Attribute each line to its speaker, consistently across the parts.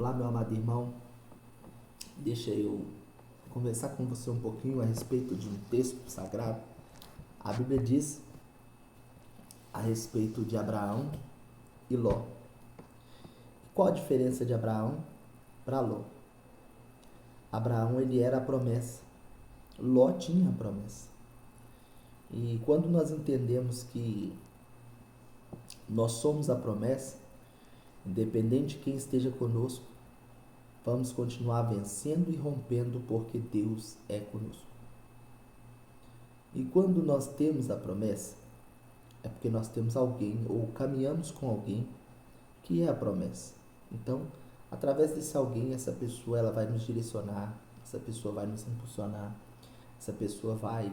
Speaker 1: Olá, meu amado irmão. Deixa eu conversar com você um pouquinho a respeito de um texto sagrado. A Bíblia diz a respeito de Abraão e Ló. Qual a diferença de Abraão para Ló? Abraão, ele era a promessa. Ló tinha a promessa. E quando nós entendemos que nós somos a promessa, independente de quem esteja conosco, vamos continuar vencendo e rompendo porque Deus é conosco. E quando nós temos a promessa, é porque nós temos alguém ou caminhamos com alguém que é a promessa. Então, através desse alguém, essa pessoa ela vai nos direcionar, essa pessoa vai nos impulsionar, essa pessoa vai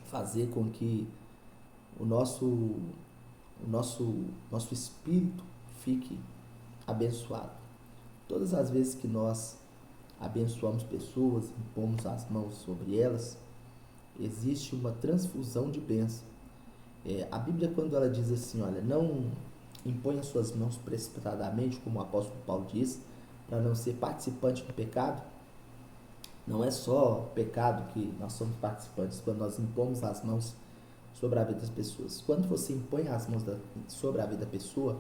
Speaker 1: fazer com que o nosso espírito fique abençoado. Todas as vezes que nós abençoamos pessoas, impomos as mãos sobre elas, existe uma transfusão de bênção. A Bíblia, quando ela diz assim, olha, não imponha suas mãos precipitadamente, como o apóstolo Paulo diz, para não ser participante do pecado, não é só pecado que nós somos participantes, quando nós impomos as mãos sobre a vida das pessoas. Quando você impõe as mãos sobre a vida da pessoa,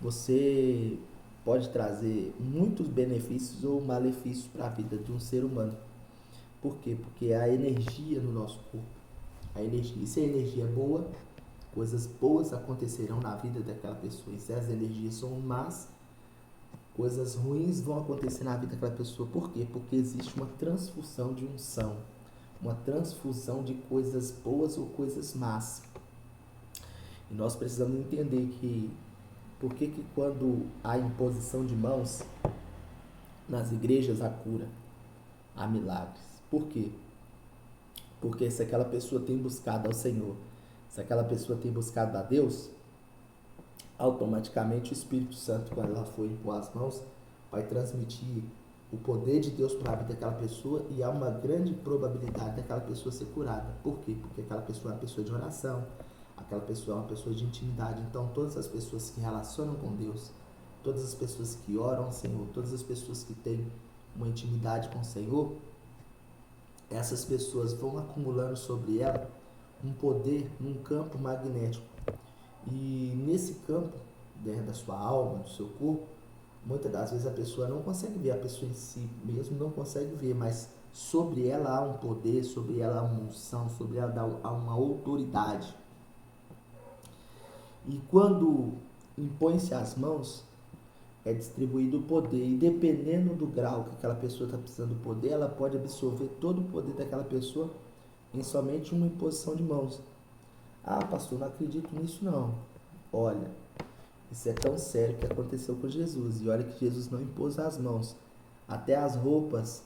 Speaker 1: você pode trazer muitos benefícios ou malefícios para a vida de um ser humano. Por quê? Porque a energia no nosso corpo, a energia, e se a energia é boa, coisas boas acontecerão na vida daquela pessoa. E se as energias são más, coisas ruins vão acontecer na vida daquela pessoa. Por quê? Porque existe uma transfusão de unção, uma transfusão de coisas boas ou coisas más. E nós precisamos entender que por que quando há imposição de mãos nas igrejas há cura, há milagres. Por quê? Porque se aquela pessoa tem buscado ao Senhor, se aquela pessoa tem buscado a Deus, automaticamente o Espírito Santo, quando ela for impor as mãos, vai transmitir o poder de Deus para a vida daquela pessoa e há uma grande probabilidade daquela pessoa ser curada. Por quê? Porque aquela pessoa é uma pessoa de oração, aquela pessoa é uma pessoa de intimidade. Então todas as pessoas que relacionam com Deus, todas as pessoas que oram ao Senhor, todas as pessoas que têm uma intimidade com o Senhor, essas pessoas vão acumulando sobre ela um poder num campo magnético. E nesse campo, dentro da sua alma, do seu corpo, muitas das vezes a pessoa não consegue ver, a pessoa em si mesmo não consegue ver, mas sobre ela há um poder, sobre ela há uma unção, sobre ela há uma autoridade. E quando impõe-se as mãos, é distribuído o poder, e dependendo do grau que aquela pessoa está precisando do poder, ela pode absorver todo o poder daquela pessoa em somente uma imposição de mãos. Ah, pastor, não acredito nisso não. Olha, isso é tão sério que aconteceu com Jesus. E olha que Jesus não impôs as mãos. Até as roupas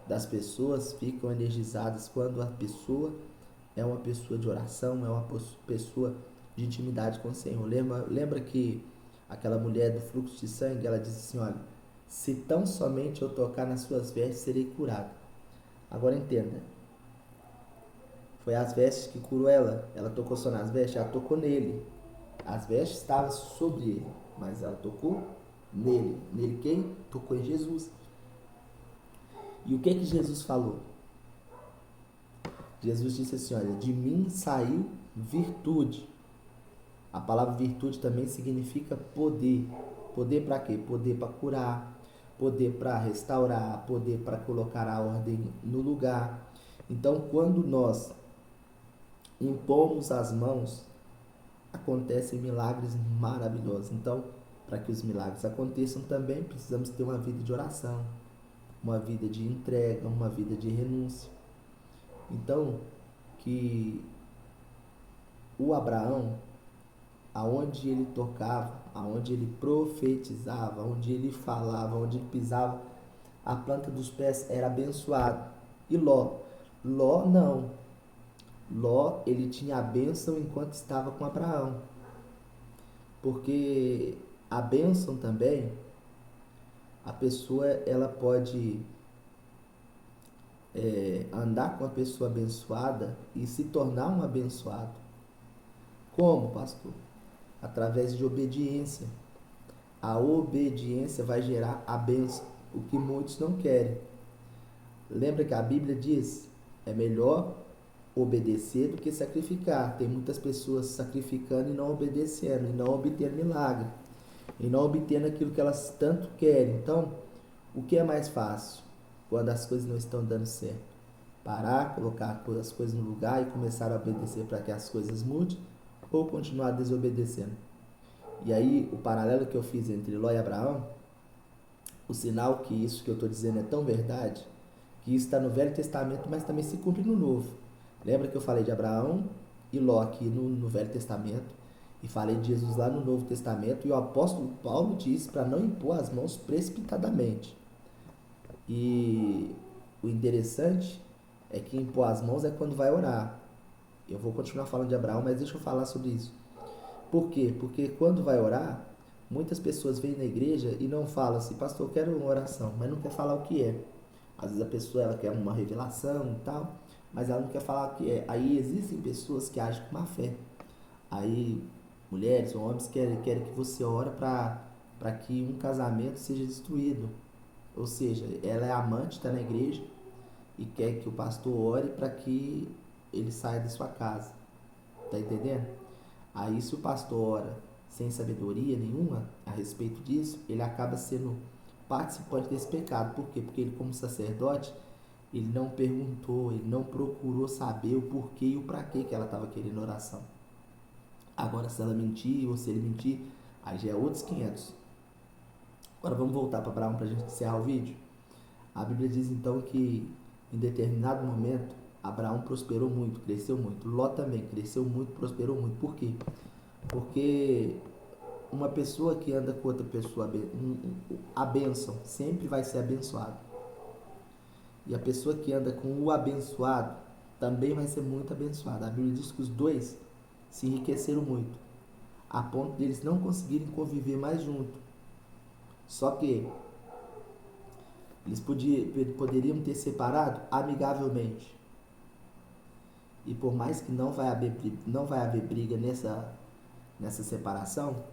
Speaker 1: das pessoas ficam energizadas quando a pessoa é uma pessoa de oração, é uma pessoa de intimidade com o Senhor. Lembra que aquela mulher do fluxo de sangue, ela disse assim, olha, se tão somente eu tocar nas suas vestes, serei curada. Agora entenda, foi as vestes que curou ela. Ela tocou só nas vestes? Ela tocou nele. As vestes estavam sobre ele, mas ela tocou nele. Nele quem? Tocou em Jesus. E o que Jesus falou? Jesus disse assim, olha, de mim saiu virtude. A palavra virtude também significa poder. Poder para quê? Poder para curar, poder para restaurar, poder para colocar a ordem no lugar. Então, quando nós impomos as mãos, acontecem milagres maravilhosos. Então, para que os milagres aconteçam também, precisamos ter uma vida de oração, uma vida de entrega, uma vida de renúncia. Então, que o Abraão, aonde ele tocava, aonde ele profetizava, onde ele falava, onde ele pisava, a planta dos pés era abençoada. E Ló não. Ló, ele tinha a bênção enquanto estava com Abraão. Porque a bênção também, a pessoa ela pode andar com a pessoa abençoada e se tornar um abençoado. Como, pastor? Através de obediência. A obediência vai gerar a bênção, o que muitos não querem. Lembra que a Bíblia diz, é melhor obedecer do que sacrificar. Tem muitas pessoas sacrificando e não obedecendo, e não obtendo milagre, e não obtendo aquilo que elas tanto querem. Então, o que é mais fácil quando as coisas não estão dando certo? Parar, colocar as coisas no lugar e começar a obedecer para que as coisas mudem, ou continuar desobedecendo? E aí, o paralelo que eu fiz entre Ló e Abraão, o sinal que isso que eu estou dizendo é tão verdade, que isso está no Velho Testamento, mas também se cumpre no Novo. Lembra que eu falei de Abraão e Ló aqui no Velho Testamento, e falei de Jesus lá no Novo Testamento, e o apóstolo Paulo diz para não impor as mãos precipitadamente. E o interessante é que impor as mãos é quando vai orar. Eu vou continuar falando de Abraão, mas deixa eu falar sobre isso. Por quê? Porque quando vai orar, muitas pessoas vêm na igreja e não falam assim, pastor, eu quero uma oração, mas não quer falar o que é. Às vezes a pessoa ela quer uma revelação e tal, mas ela não quer falar o que é. Aí existem pessoas que agem com má fé. Aí mulheres ou homens querem que você ore para que um casamento seja destruído. Ou seja, ela é amante, está na igreja e quer que o pastor ore para que ele saia da sua casa. Tá entendendo? Aí se o pastor ora sem sabedoria nenhuma a respeito disso, ele acaba sendo participante desse pecado. Por quê? Porque ele, como sacerdote, ele não perguntou, ele não procurou saber o porquê e o para que ela estava querendo oração. Agora, se ela mentir ou se ele mentir, aí já é outros 500. Agora vamos voltar para Abraão para a gente encerrar o vídeo. A Bíblia diz então que em determinado momento Abraão prosperou muito, cresceu muito. Ló também cresceu muito, prosperou muito. Por quê? Porque uma pessoa que anda com outra pessoa, a bênção sempre vai ser abençoada. E a pessoa que anda com o abençoado também vai ser muito abençoada. A Bíblia diz que os dois se enriqueceram muito, a ponto de eles não conseguirem conviver mais juntos. Só que eles poderiam ter separado amigavelmente. E por mais que não vai haver briga nessa separação,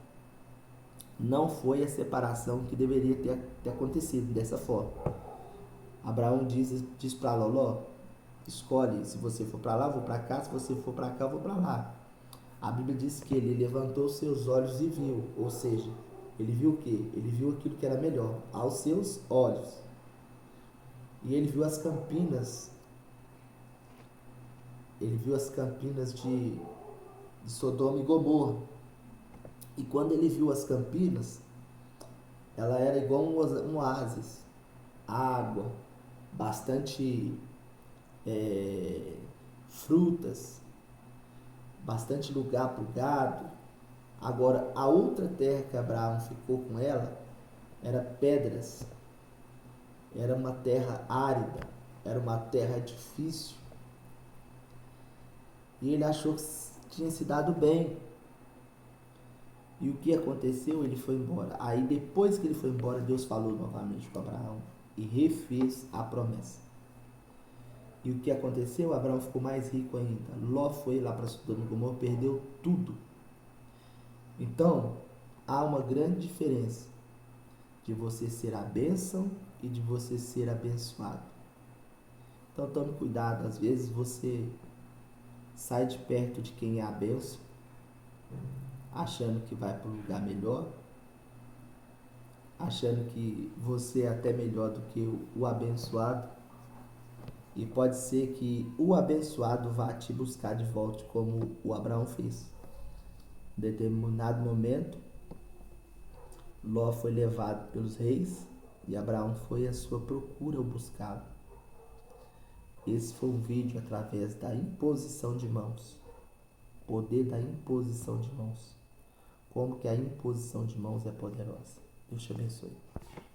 Speaker 1: não foi a separação que deveria ter acontecido dessa forma. Abraão diz para Ló, escolhe, se você for para lá, eu vou para cá, se você for para cá, eu vou para lá. A Bíblia diz que ele levantou seus olhos e viu, ou seja, ele viu o quê? Ele viu aquilo que era melhor, aos seus olhos. E ele viu as campinas, de Sodoma e Gomorra. E quando ele viu as campinas, ela era igual um oásis, água, bastante frutas, bastante lugar para o gado. Agora, a outra terra que Abraão ficou com ela era pedras, era uma terra árida, era uma terra difícil. E ele achou que tinha se dado bem. E o que aconteceu? Ele foi embora. Aí depois que ele foi embora, Deus falou novamente com Abraão e refez a promessa. E o que aconteceu? Abraão ficou mais rico ainda. Ló foi lá para Sodoma e Gomorra, perdeu tudo. Então, há uma grande diferença de você ser a bênção e de você ser abençoado. Então tome cuidado, às vezes você sai de perto de quem é a bênção, achando que vai para um lugar melhor, achando que você é até melhor do que o abençoado, e pode ser que o abençoado vá te buscar de volta, como o Abraão fez. Em determinado momento, Ló foi levado pelos reis e Abraão foi à sua procura ao buscá-lo. Esse foi um vídeo através da imposição de mãos. Poder da imposição de mãos. Como que a imposição de mãos é poderosa. Deus te abençoe.